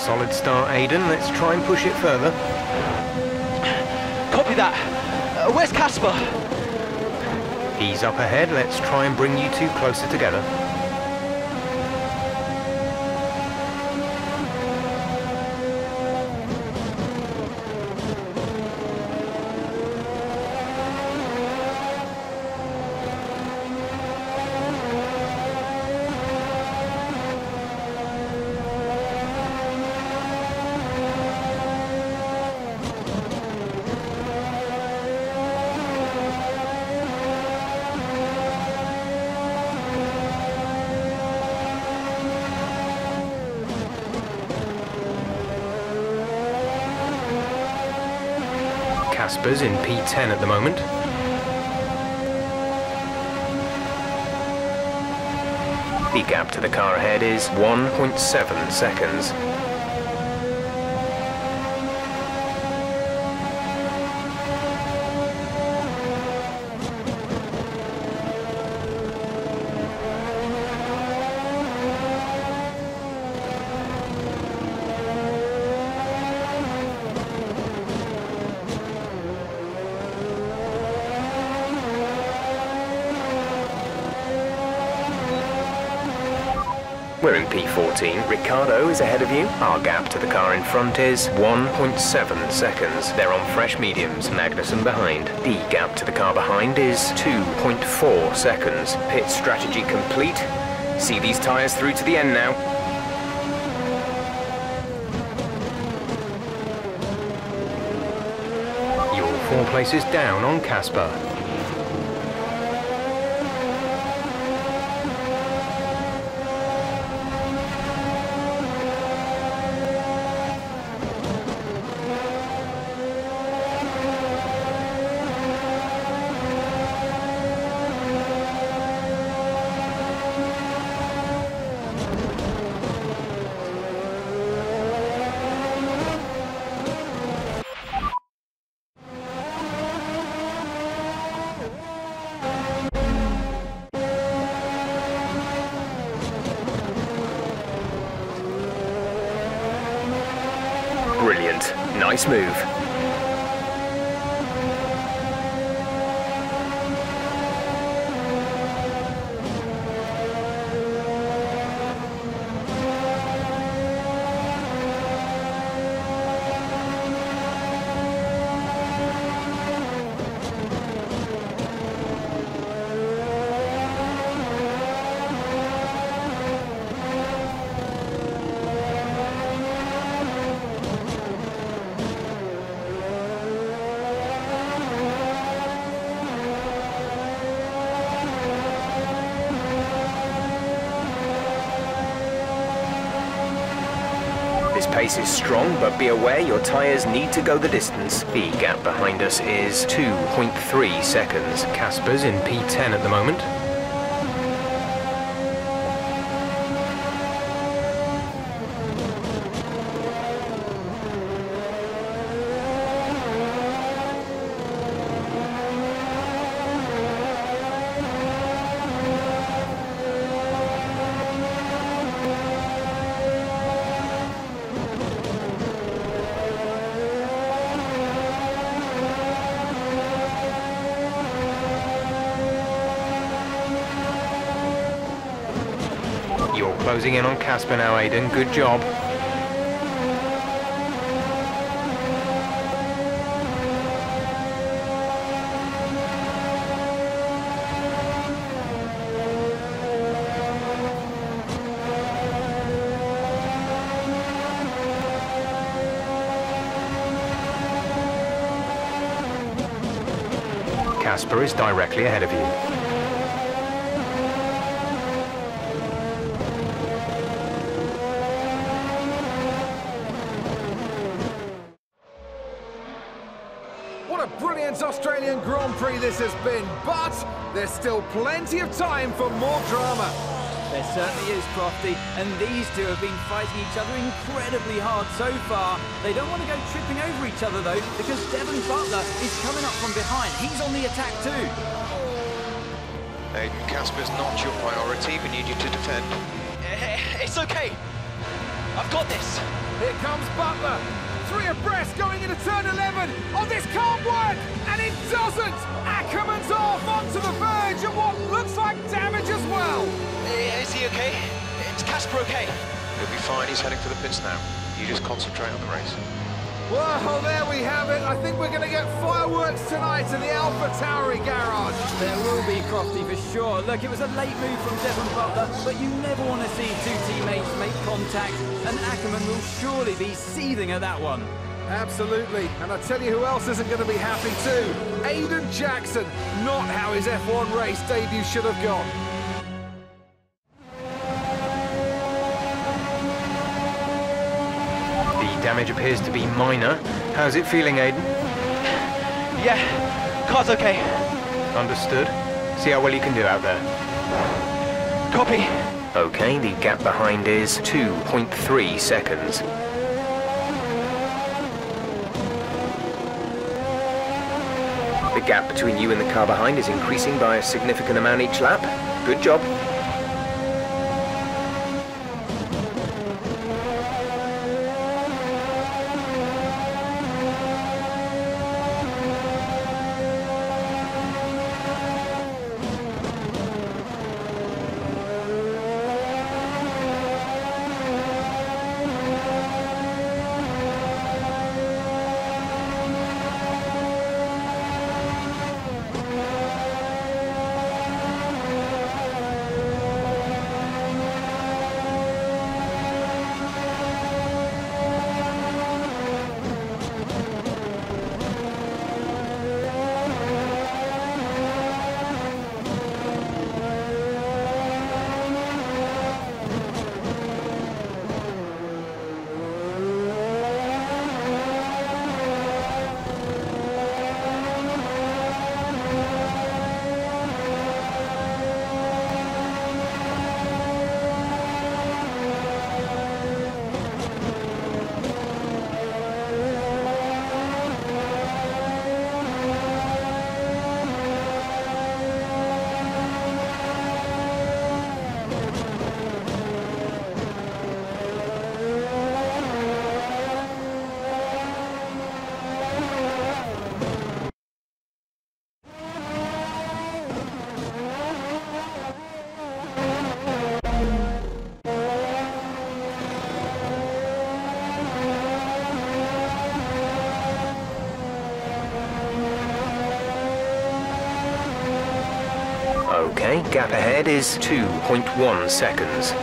Solid start, Aidan. Let's try and push it further. Copy that. Where's Casper? He's up ahead. Let's try and bring you two closer together. Casper's in P10 at the moment. The gap to the car ahead is 1.7 seconds. We're in P14. Ricardo is ahead of you. Our gap to the car in front is 1.7 seconds. They're on fresh mediums, Magnussen behind. The gap to the car behind is 2.4 seconds. Pit strategy complete. See these tyres through to the end now. You're 4 places down on Casper. Brilliant. Nice move. This pace is strong, but be aware your tyres need to go the distance. The gap behind us is 2.3 seconds. Casper's in P10 at the moment. You're closing in on Casper now, Aidan. Good job. Casper is directly ahead of you. What a brilliant Australian Grand Prix this has been, but there's still plenty of time for more drama. There certainly is, Crofty, and these two have been fighting each other incredibly hard so far. They don't want to go tripping over each other, though, because Devon Butler is coming up from behind. He's on the attack, too. Casper's not your priority. We need you to defend. It's okay. I've got this. Here comes Butler. 3 abreast going into turn 11. Oh, this can't work! And it doesn't! Ackerman's off onto the verge of what looks like damage as well. Is he okay? Is Casper okay? He'll be fine, he's heading for the pits now. You just concentrate on the race. Well, there we have it. I think we're going to get fireworks tonight in the Alpha Tauri garage. There will be, Crofty, for sure. Look, it was a late move from Devon Butler, but you never want to see two teammates make contact, and Ackerman will surely be seething at that one. Absolutely. And I tell you who else isn't going to be happy too. Aiden Jackson. Not how his F1 race debut should have gone. The damage appears to be minor. How's it feeling, Aiden? Yeah, car's okay. Understood. See how well you can do out there. Copy. Okay, the gap behind is 2.3 seconds. The gap between you and the car behind is increasing by a significant amount each lap. Good job. Okay, gap ahead is 2.1 seconds.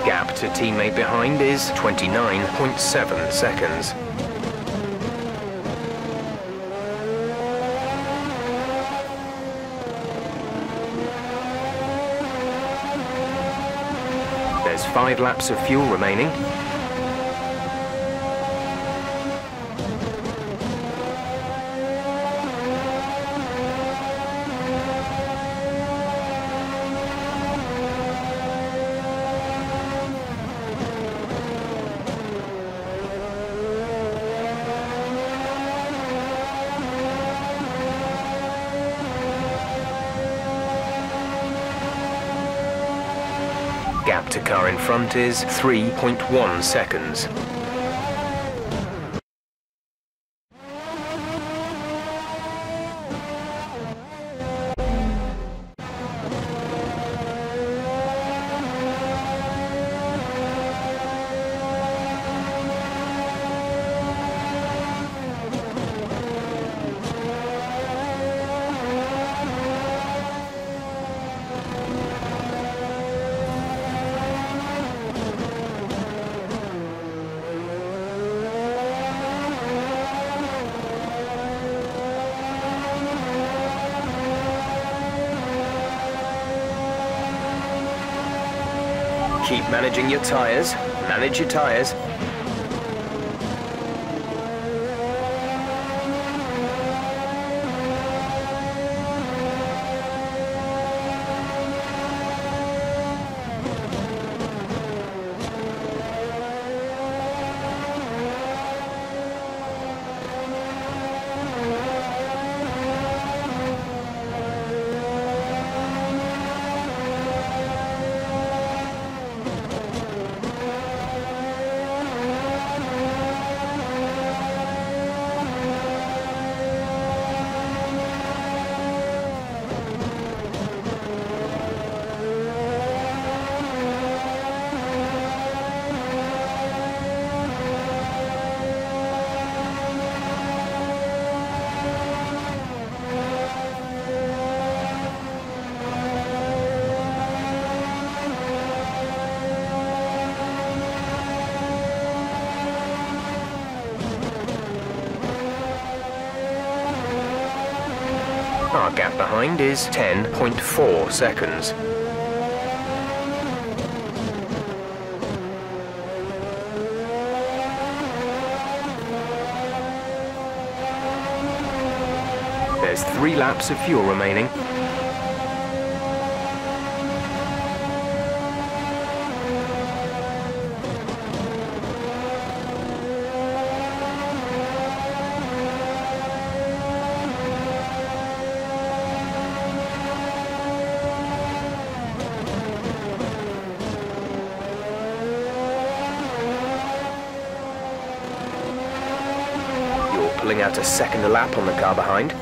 Gap to teammate behind is 29.7 seconds. There's 5 laps of fuel remaining. Gap to car in front is 3.1 seconds. Keep managing your tyres. Manage your tyres. Our gap behind is 10.4 seconds. There's 3 laps of fuel remaining. Pulling out a second a lap on the car behind.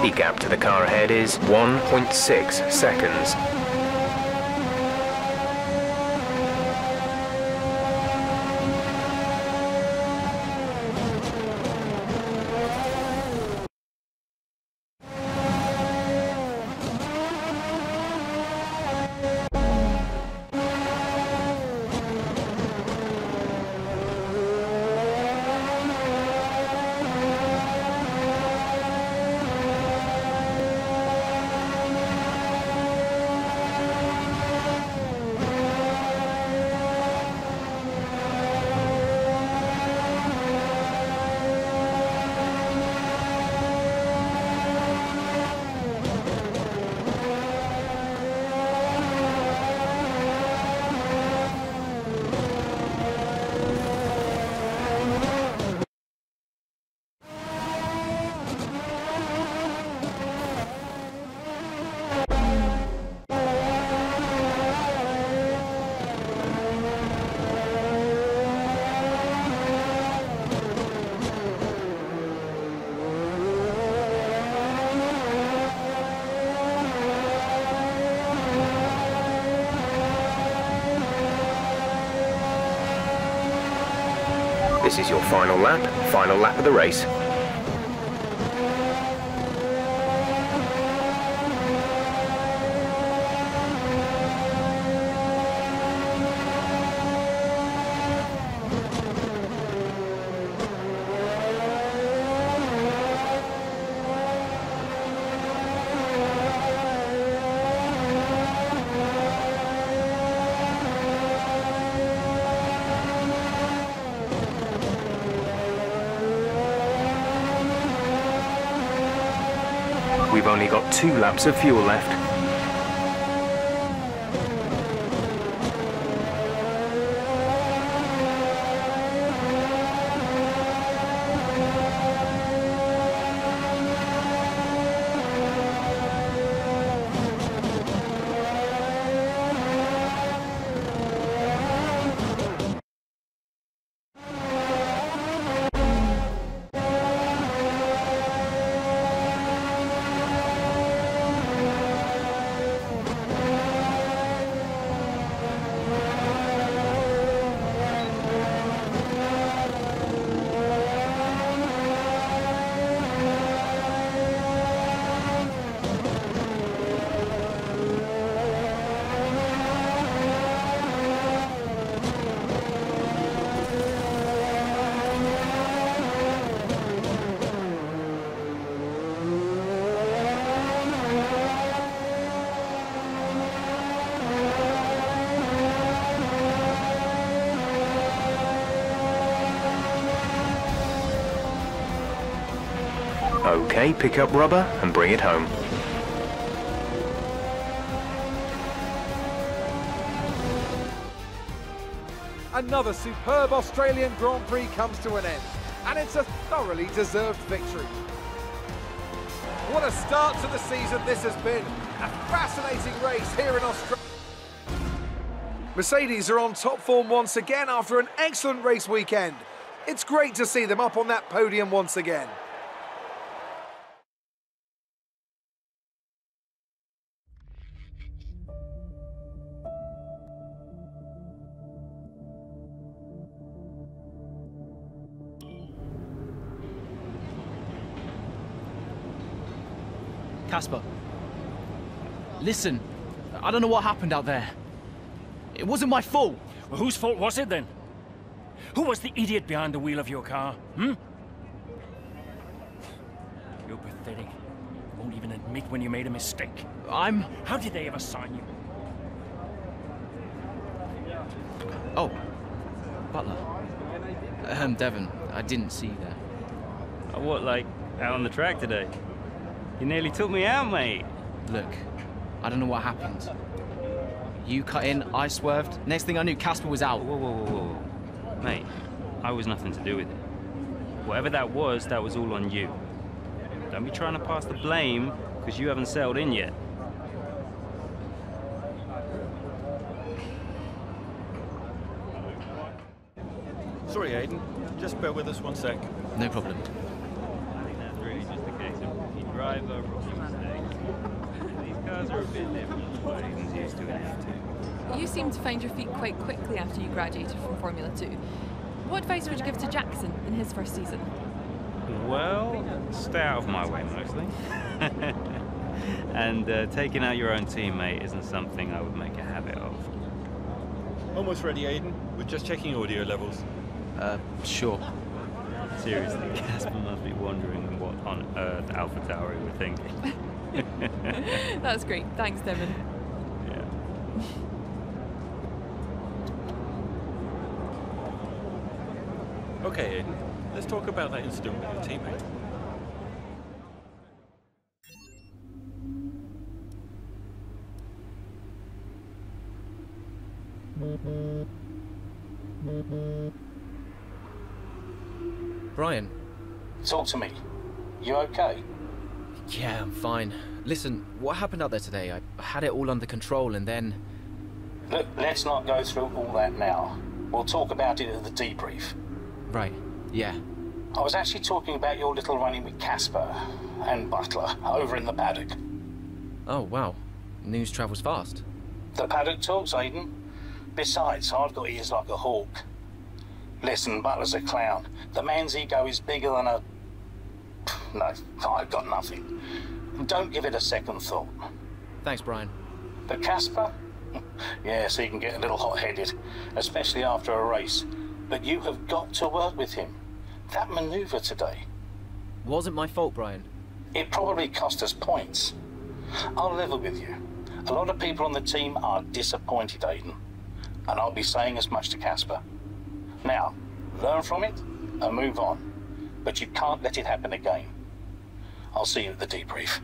The gap to the car ahead is 1.6 seconds. This is your final lap of the race. We've only got 2 laps of fuel left. Okay, pick up rubber and bring it home. Another superb Australian Grand Prix comes to an end, and it's a thoroughly deserved victory. What a start to the season this has been. A fascinating race here in Australia. Mercedes are on top form once again after an excellent race weekend. It's great to see them up on that podium once again. Casper, listen, I don't know what happened out there. It wasn't my fault. Well, whose fault was it then? Who was the idiot behind the wheel of your car, hmm? You're pathetic. You won't even admit when you made a mistake. How did they ever sign you? Oh, Butler. Devon, I didn't see you there. What, like, out on the track today? You nearly took me out, mate. Look, I don't know what happened. You cut in, I swerved. Next thing I knew, Casper was out. Whoa. Mate, I was nothing to do with it. Whatever that was all on you. Don't be trying to pass the blame, because you haven't settled in yet. Sorry, Aiden. Just bear with us one sec. No problem. I think that's really just a case of rookie driver, rookie mistakes. These cars are a bit different from what Aiden's used to in F2. You seem to find your feet quite quickly after you graduated from Formula 2. What advice would you give to Jackson in his first season? Well, stay out of my way mostly. And taking out your own teammate isn't something I would make a habit of. Almost ready, Aiden. We're just checking audio levels. Sure. Seriously, Casper must be wondering what on earth Alpha Tauri were thinking. That's great. Thanks, Devon. Yeah. Okay, Aiden. Let's talk about that incident with your teammate. Brian. Talk to me. You okay? Yeah, I'm fine. Listen, what happened out there today? I had it all under control and then... Look, let's not go through all that now. We'll talk about it at the debrief. Right, yeah. I was actually talking about your little run-in with Casper and Butler over in the paddock. Oh, wow. News travels fast. The paddock talks, Aiden. Besides, I've got ears like a hawk. Listen, Butler's a clown. The man's ego is bigger than a... No, I've got nothing. Don't give it a second thought. Thanks, Brian. But Casper? Yes, he can get a little hot-headed, especially after a race. But you have got to work with him. That manoeuvre today. Wasn't my fault, Brian. It probably cost us points. I'll level with you. A lot of people on the team are disappointed, Aiden. And I'll be saying as much to Casper. Now, learn from it and move on. But you can't let it happen again. I'll see you at the debrief.